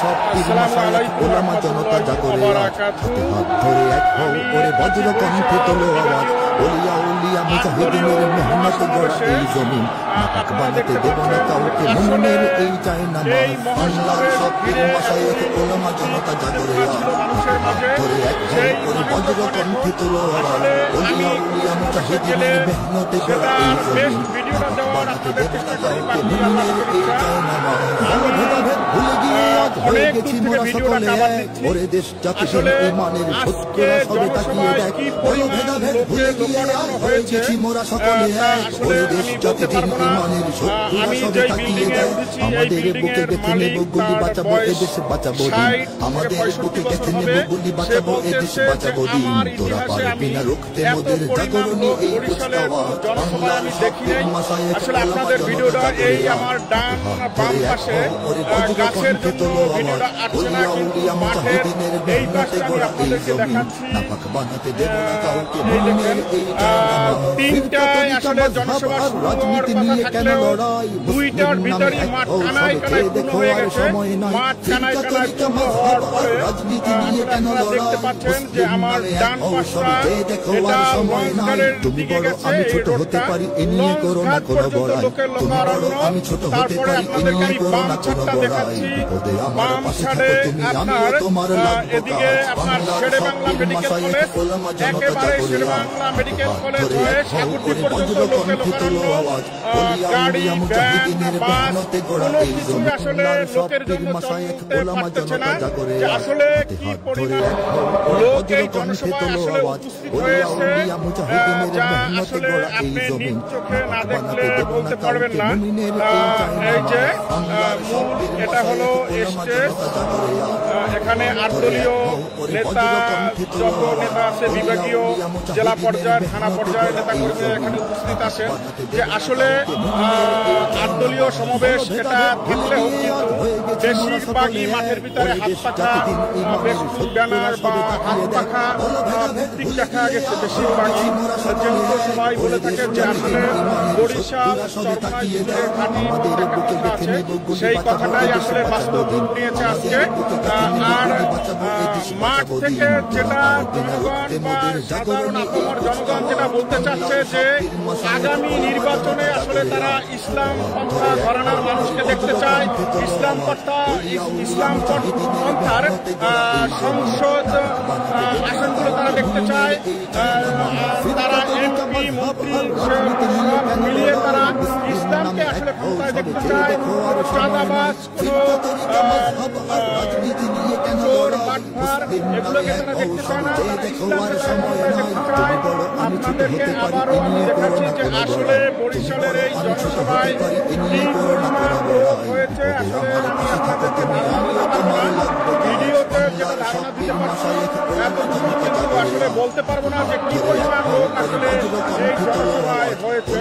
সব পীর মাশায়েখ ওলামা জনতা জাগরে হাতে হাত ধরে এক হও ওরে বজ্র কণ্ঠে তোলো আওয়াজ ওলিয়া উলিয়া মুজাহিদিনের মেহনত গড়া এই জমিন নাপাক বানাতে দেব না কাউকে মুমিনের এই চাই না আল্লাহর সব পীর মাশায়েখ ওলামা জনতা জাগরে হাতে হাত ধরে এক হও ওরে বজ্র কণ্ঠে তোলো আওয়াজ ওলিয়া উলিয়া মুজাহিদিনের মেহনত গড়া এই জমিন নাপাক বানাতে দেব না কাউকে মুমিনের এই চাই না ভেদাভেদ ভুলে গিয়ে আজ হয়ে গেছি মোরা সকলে ওরে দেশ জাতিহীন ইমানের শত্রুরা সবে তাকিয়ে দেখ ওরে ভেদাভেদ ভুলে গিয়ে আজ হয়ে গেছি মোরা সকলে ওরে দেশ জাতিহীন ইমানের শত্রুরা সবে তাকিয়ে দেখ আমাদের বুকে গেঁথে নেব গুলি বাঁচাবো এ দেশ বাঁচাবো দিন আমাদের বুকে গেঁথে নেব গুলি বাঁচাবো এ দেশ বাঁচাবো দিন তোরা পারবি না রুখতে মোদের জাগরণী এই কুচকাওয়াজ বাংলার সব পীর মাশায়েখ আসলে আপনাদের ভিডিওটা এই আমার ডান বাম পাশে গাছের জন্য ভিডিওটা আসছে না, কিন্তু মাঠের এই পাশটা আমি আপনাদেরকে দেখাচ্ছি। এই দেখেন তিনটায় আসলে জনসভা শুরু হওয়ার কথা থাকলেও দুইটার ভিতরেই মাঠ কানায় কানায় পূর্ণ হয়ে গেছে। মাঠ কানায় কানায় পূর্ণ হওয়ার পরে আপনারা দেখতে পাচ্ছেন যে আমার ডান পাশটা এটা লঞ্চঘাটের দিকে গেছে। এই রোডটা লঞ্চঘাট পর্যন্ত লোকের লোকারণ্য। তারপরে আপনাদেরকে আমি বাম ছাদটা দেখাচ্ছি। বাম ছাদে আপনার এদিকে আপনার শেরেবাংলা মেডিকেল কলেজ, একেবারে শেরেবাংলা মেডিকেল কলেজ হয়ে সাগরদী পর্যন্ত লোকের লোকারণ্য। গাড়ি, ভ্যান, বাস কোনো কিছুই আসলে লোকের জন্য চলতে পারতেছে না। যে আসলে কি পরিমাণ লোক এই জনসভায় আসলে উপস্থিত হয়েছে, যা আসলে আপনি নিজ চোখে না দেখলে বলতে পারবেন না। এই যে এটা হলো স্টেজ, এখানে 8 দলীয় নেতা, যত নেতা আছে বিভাগীয়, জেলা পর্যায়ের, থানা পর্যায়ের নেতা কর্মীরা এখানে উপস্থিত আছেন। যে আসলে 8 দলীয় সমাবেশ এটা থাকলেও কিন্তু বেশিরভাগই মাঠের ভিতরে হাত পাখা, বেশ ব্যানার বা হাত পাখা প্রতীক দেখা গেছে বেশিরভাগই। যেহেতু সবাই বলে থাকেন যে আসলে বরিশাল চরমনাই যুদ্ধে ঘাঁটি আছে, সেই কথাটাই আসলে বাস্তব রূপ নিয়েছে আজকে। আর মাঠ থেকে যেটা জনগণ বা সাধারণ আপামর জনগণ যেটা বলতে চাচ্ছে যে আগামী নির্বাচনে আসলে তারা ইসলাম পন্থা ঘরানার মানুষকে দেখতে চায়, ইসলাম পন্থার সংসদ আসনগুলো তারা দেখতে চায়। তারা এমপি মন্ত্রী সব মিলিয়ে তারা ইসলামকে আসলে ক্ষমতায় দেখতে চায়। কোনো চাঁদাবাজ, কোনো চোর বাটপার এগুলোকে তারা দেখতে চায় না, তারা ইসলামকে ক্ষমতায় দেখতে চায়। আপনাদেরকে আবারও আমি দেখাচ্ছি যে আসলে বরিশালের এই জনসভায় কি পরিমাণ লোক হয়েছে। আসলে আমি আপনাদেরকে ভিডিওতে যেটা ধারণা দিতে পারছি এতটুকু, কিন্তু আসলে বলতে পারবো না যে কি পরিমাণ লোক আসলে এই জনসভায় হয়েছে।